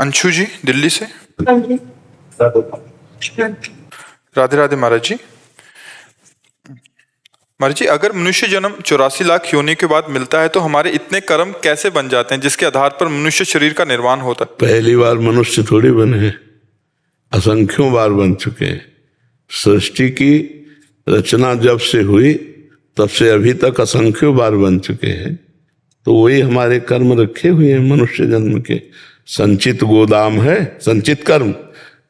अंशु जी दिल्ली से। हाँ जी। राधे राधे महाराज जी। महाराज जी, अगर मनुष्य जन्म 84 लाख योनि के बाद मिलता है तो हमारे इतने कर्म कैसे बन जाते हैं जिसके आधार पर मनुष्य शरीर का निर्माण होता है? पहली बार मनुष्य थोड़ी बने हैं, असंख्यों बार बन चुके हैं। सृष्टि की रचना जब से हुई तब से अभी तक असंख्यों बार बन चुके हैं। तो वही हमारे कर्म रखे हुए हैं मनुष्य जन्म के। संचित गोदाम है, संचित कर्म,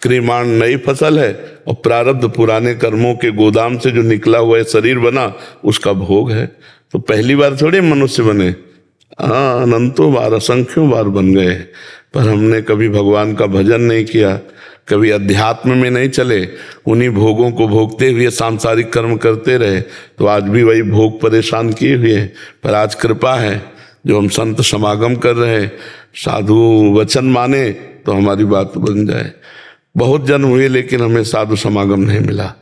क्रियमाण नई फसल है, और प्रारब्ध पुराने कर्मों के गोदाम से जो निकला हुआ है शरीर बना, उसका भोग है। तो पहली बार थोड़े मनुष्य बने, हाँ अनंतों बार असंख्यों बार बन गए। पर हमने कभी भगवान का भजन नहीं किया, कभी अध्यात्म में नहीं चले, उन्हीं भोगों को भोगते हुए सांसारिक कर्म करते रहे। तो आज भी वही भोग परेशान किए हुए हैं। पर आज कृपा है जो हम संत समागम कर रहे हैं, साधु वचन माने तो हमारी बात बन जाए। बहुत जन्म हुए लेकिन हमें साधु समागम नहीं मिला।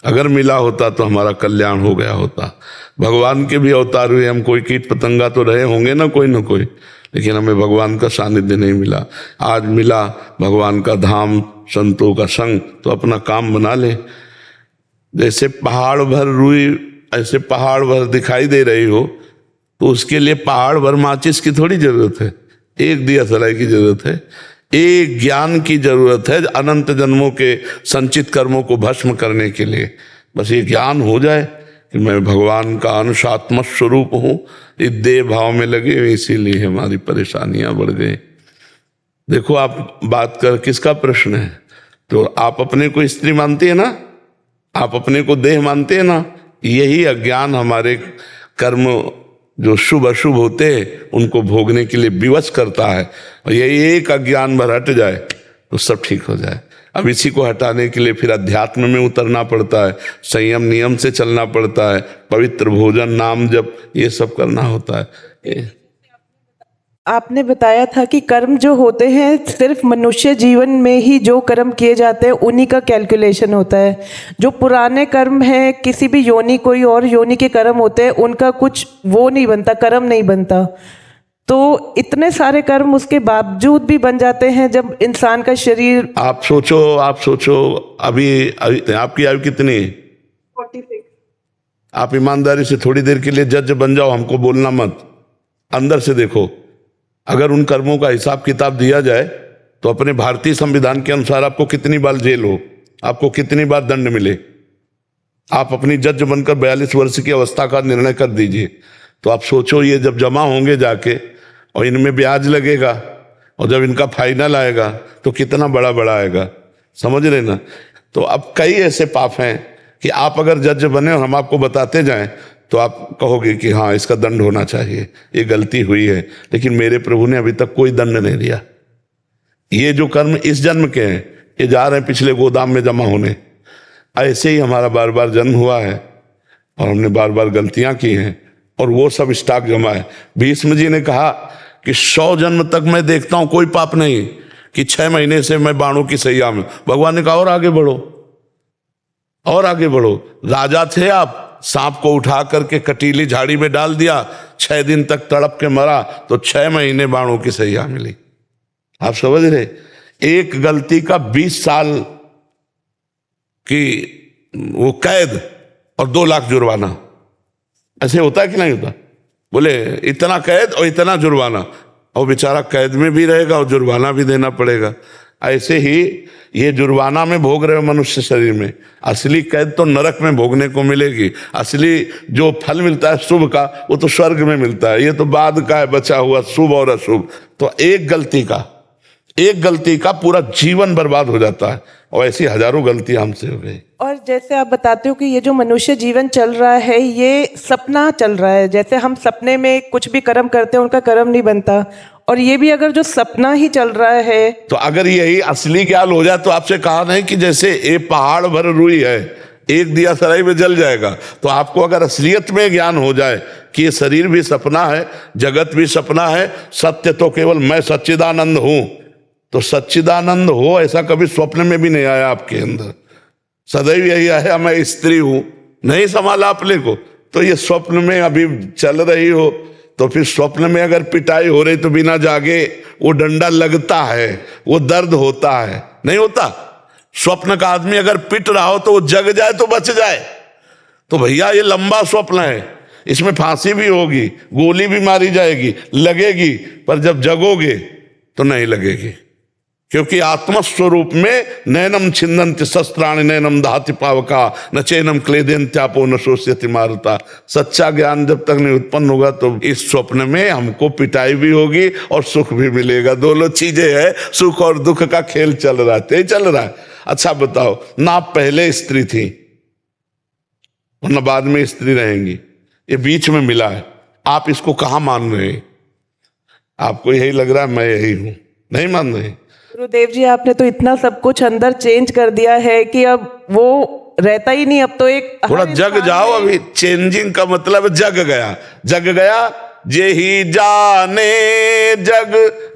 अगर मिला होता तो हमारा कल्याण हो गया होता। भगवान के भी अवतार हुए, हम कोई कीट पतंगा तो रहे होंगे ना कोई, लेकिन हमें भगवान का सानिध्य नहीं मिला। आज मिला भगवान का धाम, संतों का संग, तो अपना काम बना ले। जैसे पहाड़ भर रुई ऐसे पहाड़ भर दिखाई दे रही हो, तो उसके लिए पहाड़ भर माचिस की थोड़ी जरूरत है, एक दिया सलाई की जरूरत है। एक ज्ञान की जरूरत है अनंत जन्मों के संचित कर्मों को भस्म करने के लिए। बस ये ज्ञान हो जाए कि मैं भगवान का अंश आत्म स्वरूप हूं, इस देह भाव में लगे हुए, इसीलिए हमारी परेशानियां बढ़ गई। देखो आप बात कर, किसका प्रश्न है? तो आप अपने को स्त्री मानते हैं ना, आप अपने को देह मानते हैं ना। यही अज्ञान हमारे कर्म जो शुभ अशुभ होते हैं उनको भोगने के लिए विवश करता है। और यही एक अज्ञान भर हट जाए तो सब ठीक हो जाए। अब इसी को हटाने के लिए फिर अध्यात्म में उतरना पड़ता है, संयम नियम से चलना पड़ता है, पवित्र भोजन नाम जप ये सब करना होता है। आपने बताया था कि कर्म जो होते हैं सिर्फ मनुष्य जीवन में ही जो कर्म किए जाते हैं उन्हीं का कैलकुलेशन होता है। जो पुराने कर्म हैं, किसी भी योनि, कोई और योनि के कर्म होते हैं, उनका कुछ वो नहीं बनता, कर्म नहीं बनता। तो इतने सारे कर्म उसके बावजूद भी बन जाते हैं जब इंसान का शरीर। आप सोचो अभी आपकी आयु कितनी? 46। आप ईमानदारी से थोड़ी देर के लिए जज बन जाओ, हमको बोलना मत, अंदर से देखो। अगर उन कर्मों का हिसाब किताब दिया जाए तो अपने भारतीय संविधान के अनुसार आपको कितनी बार जेल हो, आपको कितनी बार दंड मिले। आप अपनी जज बनकर 42 वर्ष की अवस्था का निर्णय कर दीजिए। तो आप सोचो ये जब जमा होंगे जाके और इनमें ब्याज लगेगा और जब इनका फाइनल आएगा तो कितना बड़ा बड़ा आएगा, समझ रहे ना। तो अब कई ऐसे पाप हैं कि आप अगर जज बने और हम आपको बताते जाएं तो आप कहोगे कि हाँ इसका दंड होना चाहिए, ये गलती हुई है। लेकिन मेरे प्रभु ने अभी तक कोई दंड नहीं दिया। ये जो कर्म इस जन्म के हैं ये जा रहे हैं पिछले गोदाम में जमा होने। ऐसे ही हमारा बार बार जन्म हुआ है और हमने बार बार गलतियां की हैं और वो सब स्टॉक जमा है। भीष्म जी ने कहा कि 100 जन्म तक मैं देखता हूं कोई पाप नहीं, कि 6 महीने से मैं बाणों की सैया में। भगवान ने कहा और आगे बढ़ो, और आगे बढ़ो। राजा थे आप, सांप को उठा करके कटीली झाड़ी में डाल दिया, 6 दिन तक तड़प के मरा, तो 6 महीने बाणों की सैया मिली। आप समझ रहे? एक गलती का 20 साल की वो कैद और 2 लाख जुर्माना। ऐसे होता है कि नहीं होता? बोले इतना कैद और इतना जुर्माना, और बेचारा कैद में भी रहेगा और जुर्माना भी देना पड़ेगा। ऐसे ही ये जुर्माना में भोग रहे हो मनुष्य शरीर में, असली कैद तो नरक में भोगने को मिलेगी। असली जो फल मिलता है शुभ का वो तो स्वर्ग में मिलता है, ये तो बाद का है बचा हुआ शुभ और अशुभ। तो एक गलती का पूरा जीवन बर्बाद हो जाता है, और ऐसी हजारों गलतियां हमसे हो गई। और जैसे आप बताते हो कि ये जो मनुष्य जीवन चल रहा है ये सपना चल रहा है। जैसे हम सपने में कुछ भी कर्म करते हैं उनका कर्म नहीं बनता, और ये भी अगर जो सपना ही चल रहा है। तो अगर यही असली ज्ञान हो जाए तो आपसे कहा नहीं कि जैसे ये पहाड़ भर रुई है, एक दिया सराय में जल जाएगा। तो आपको अगर असलियत में ज्ञान हो जाए कि ये शरीर भी सपना है, जगत भी सपना है, सत्य तो केवल मैं सच्चिदानंद हूं, तो सच्चिदानंद हो ऐसा कभी स्वप्न में भी नहीं आया आपके अंदर। सदैव यही आया मैं स्त्री हूं, नहीं संभाला अपने को। तो ये स्वप्न में अभी चल रही हो तो फिर स्वप्न में अगर पिटाई हो रही तो बिना जागे वो डंडा लगता है, वो दर्द होता है, नहीं होता? स्वप्न का आदमी अगर पिट रहा हो तो वो जग जाए तो बच जाए। तो भैया ये लंबा स्वप्न है, इसमें फांसी भी होगी, गोली भी मारी जाएगी, लगेगी, पर जब जगोगे तो नहीं लगेगी, क्योंकि आत्मस्वरूप में नैनम छिन्दन्ति शस्त्राणि नैनम दहति पावका न चैनम क्लेदन्त्यापो न शोष्यति मारुता। सच्चा ज्ञान जब तक नहीं उत्पन्न होगा तो इस स्वप्न में हमको पिटाई भी होगी और सुख भी मिलेगा। दोनों चीजें हैं, सुख और दुख का खेल चल रहा है, तेज चल रहा है। अच्छा बताओ, ना आप पहले स्त्री थी और न बाद में स्त्री रहेंगी, ये बीच में मिला है। आप इसको कहाँ मान रहे हैं? आपको यही लग रहा है मैं यही हूं, नहीं मान रहे? गुरुदेव जी, आपने तो इतना सब कुछ अंदर चेंज कर दिया है कि अब वो रहता ही नहीं। अब तो एक थोड़ा जग जाओ। अभी चेंजिंग का मतलब जग गया, जग गया। जे ही जाने जग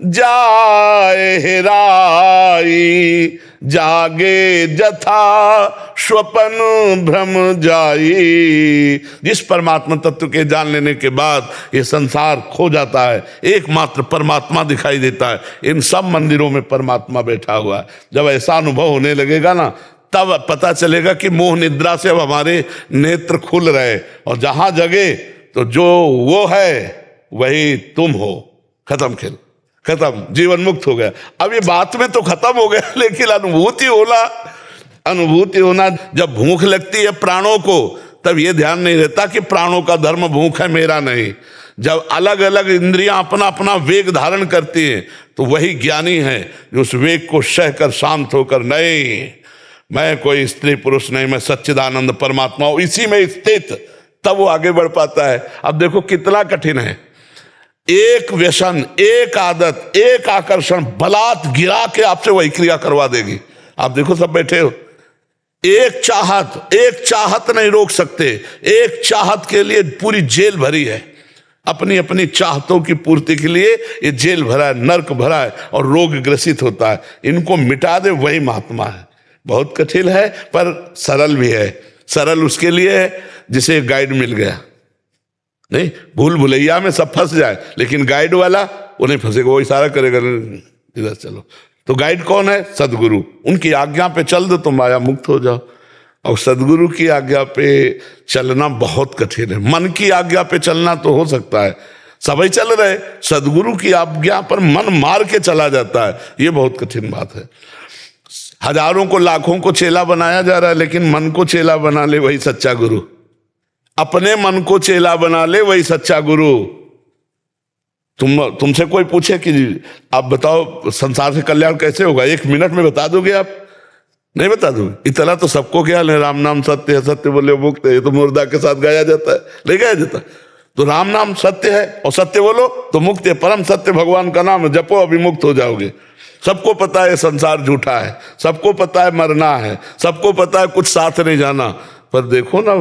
जाए हेराई, जागे जथा स्वपन भ्रम जाई। जिस परमात्मा तत्व के जान लेने के बाद ये संसार खो जाता है, एकमात्र परमात्मा दिखाई देता है। इन सब मंदिरों में परमात्मा बैठा हुआ है। जब ऐसा अनुभव होने लगेगा ना, तब पता चलेगा कि मोह निद्रा से अब हमारे नेत्र खुल रहे, और जहां जगे तो जो वो है वही तुम हो। खत्म खेल, खत्म, जीवन मुक्त हो गया। अब ये बात में तो खत्म हो गया, लेकिन अनुभूति होना जब भूख लगती है प्राणों को, तब ये ध्यान नहीं रहता कि प्राणों का धर्म भूख है, मेरा नहीं। जब अलग अलग इंद्रियां अपना अपना वेग धारण करती हैं तो वही ज्ञानी है जो उस वेग को सहकर शांत होकर, नहीं मैं कोई स्त्री पुरुष नहीं, मैं सच्चिदानंद परमात्मा हूं, इसी में स्थित, तब वो आगे बढ़ पाता है। अब देखो कितना कठिन है। एक व्यसन, एक आदत, एक आकर्षण बलात् गिरा के आपसे वही क्रिया करवा देगी। आप देखो सब बैठे हो, एक चाहत नहीं रोक सकते। एक चाहत के लिए पूरी जेल भरी है, अपनी अपनी चाहतों की पूर्ति के लिए ये जेल भरा है, नर्क भरा है और रोग ग्रसित होता है। इनको मिटा दे वही महात्मा है। बहुत कठिन है पर सरल भी है। सरल उसके लिए है जिसे गाइड मिल गया। नहीं, भूल भुलैया में सब फंस जाए, लेकिन गाइड वाला वो नहीं फंसेगा, वो इशारा करेगा इधर चलो। तो गाइड कौन है? सदगुरु। उनकी आज्ञा पे चल दो तो माया मुक्त हो जाओ। और सदगुरु की आज्ञा पे चलना बहुत कठिन है। मन की आज्ञा पे चलना तो हो सकता है, सभी चल रहे, सदगुरु की आज्ञा पर मन मार के चला जाता है, ये बहुत कठिन बात है। हजारों को लाखों को चेला बनाया जा रहा है, लेकिन मन को चेला बना ले वही सच्चा गुरु। अपने मन को चेला बना ले वही सच्चा गुरु। तुमसे कोई पूछे कि आप बताओ संसार से कल्याण कैसे होगा, 1 मिनट में बता दोगे आप? नहीं बता दोगे। इतना तो सबको ख्याल है, राम नाम सत्य है, सत्य बोले मुक्त है। ये तो मुर्दा के साथ गाया जाता है, नहीं गाया जाता? तो राम नाम सत्य है और सत्य बोलो तो मुक्त है। परम सत्य भगवान का नाम है, जपो अभी मुक्त हो जाओगे। सबको पता है संसार झूठा है, सबको पता है मरना है, सबको पता है कुछ साथ नहीं जाना, पर देखो ना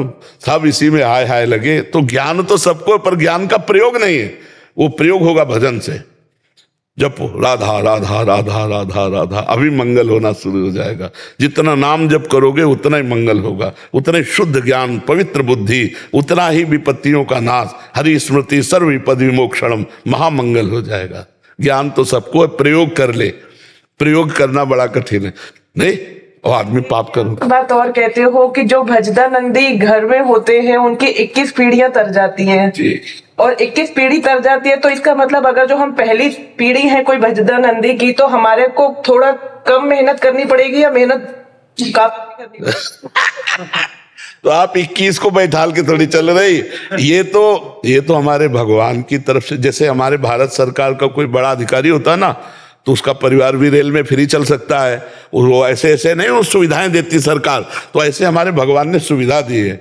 सब इसी में हाय हाय लगे। तो ज्ञान तो सबको, पर ज्ञान का प्रयोग नहीं है, वो प्रयोग होगा भजन से। जपो राधा राधा राधा राधा राधा, अभी मंगल होना शुरू हो जाएगा। जितना नाम जप करोगे उतना ही मंगल होगा, उतना ही शुद्ध ज्ञान, पवित्र बुद्धि, उतना ही विपत्तियों का नाश, हरि स्मृति सर्व विपद विमोक्षणम, महामंगल हो जाएगा। ज्ञान तो सबको, प्रयोग कर ले। प्रयोग करना बड़ा कठिन है, नहीं और आदमी पाप करो। बात और कहते हो कि जो भजदानंदी घर में होते हैं उनकी 21 पीढ़ियां तर जाती हैं जी। और 21 पीढ़ी तर जाती है, तो इसका मतलब अगर जो हम पहली पीढ़ी है कोई भजदानंदी की, तो हमारे को थोड़ा कम मेहनत करनी पड़ेगी या मेहनत काफी करनी पड़ेगी? तो आप 21 को बैठाल के थोड़ी चल रही। ये तो हमारे भगवान की तरफ से, जैसे हमारे भारत सरकार का कोई बड़ा अधिकारी होता है ना, तो उसका परिवार भी रेल में फ्री चल सकता है। वो ऐसे नहीं वो सुविधाएं देती सरकार, तो ऐसे हमारे भगवान ने सुविधा दी है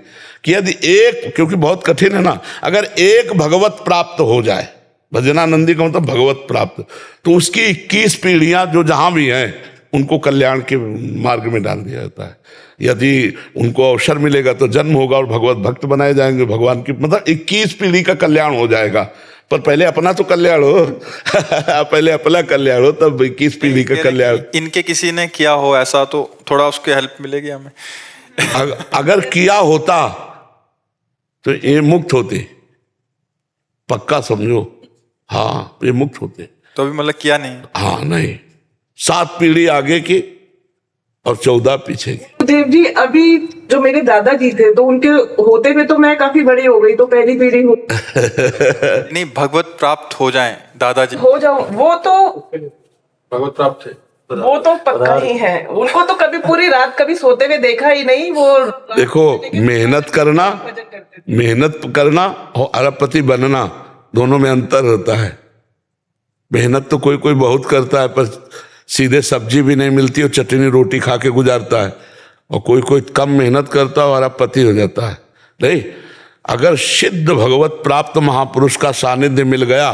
कि यदि एक, क्योंकि बहुत कठिन है ना, अगर एक भगवत प्राप्त हो जाए, भजनानंदी का मतलब भगवत प्राप्त, तो उसकी 21 पीढ़ियां जो जहां भी हैं उनको कल्याण के मार्ग में डाल दिया जाता है। यदि उनको अवसर मिलेगा तो जन्म होगा और भगवत भक्त बनाए जाएंगे भगवान की, मतलब 21 पीढ़ी का कल्याण हो जाएगा। पर पहले अपना तो कल्याण हो पहले अपना कल्याण हो, तब 21 पीढ़ी का कल्याण। इनके किसी ने किया हो ऐसा तो थोड़ा उसकी हेल्प मिलेगी हमें। अगर किया होता तो ये मुक्त होते, पक्का समझो। हाँ, ये मुक्त होते। तो अभी मतलब किया नहीं? हाँ नहीं, 7 पीढ़ी आगे की और 14 पीछे की। देव जी, अभी जो मेरे दादाजी थे तो उनके होते हुए तो मैं काफी बड़ी हो गई, तो पहली पीढ़ी हो नहीं, भगवत प्राप्त हो जाएं दादाजी। हो जाऊं, वो तो भगवत प्राप्त थे, वो तो पक्का ही है। उनको तो कभी पूरी रात कभी सोते हुए देखा ही नहीं। वो देखो, मेहनत करना और अरबपति बनना दोनों में अंतर होता है। मेहनत तो कोई कोई बहुत करता है, पर सीधे सब्जी भी नहीं मिलती और चटनी रोटी खा के गुजारता है, और कोई कोई कम मेहनत करता है और अरबपति हो जाता है। नहीं, अगर सिद्ध भगवत प्राप्त महापुरुष का सानिध्य मिल गया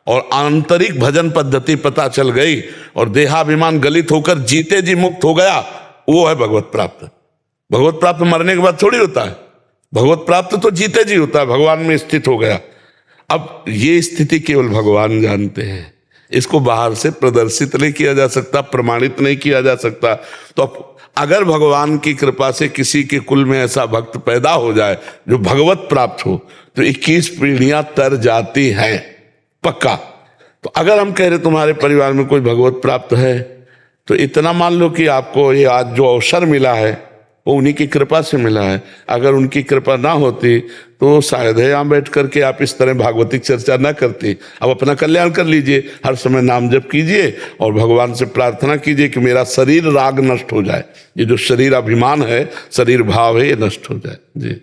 और आंतरिक भजन पद्धति पता चल गई और देहाभिमान गलित होकर जीते जी मुक्त हो गया, वो है भगवत प्राप्त। भगवत प्राप्त मरने के बाद थोड़ी होता है, भगवत प्राप्त तो जीते जी होता है, भगवान में स्थित हो गया। अब ये स्थिति केवल भगवान जानते हैं, इसको बाहर से प्रदर्शित नहीं किया जा सकता, प्रमाणित नहीं किया जा सकता। तो अगर भगवान की कृपा से किसी के कुल में ऐसा भक्त पैदा हो जाए जो भगवत प्राप्त हो, तो 21 पीढ़ियां तर जाती हैं, पक्का। तो अगर हम कह रहे तुम्हारे परिवार में कोई भगवत प्राप्त है, तो इतना मान लो कि आपको ये आज जो अवसर मिला है वो उन्हीं की कृपा से मिला है। अगर उनकी कृपा ना होती तो शायद यहाँ बैठ करके आप इस तरह भागवतिक चर्चा ना करती। अब अपना कल्याण कर लीजिए, हर समय नाम जप कीजिए और भगवान से प्रार्थना कीजिए कि मेरा शरीर राग नष्ट हो जाए, ये जो शरीर अभिमान है, शरीर भाव है, ये नष्ट हो जाए। जी।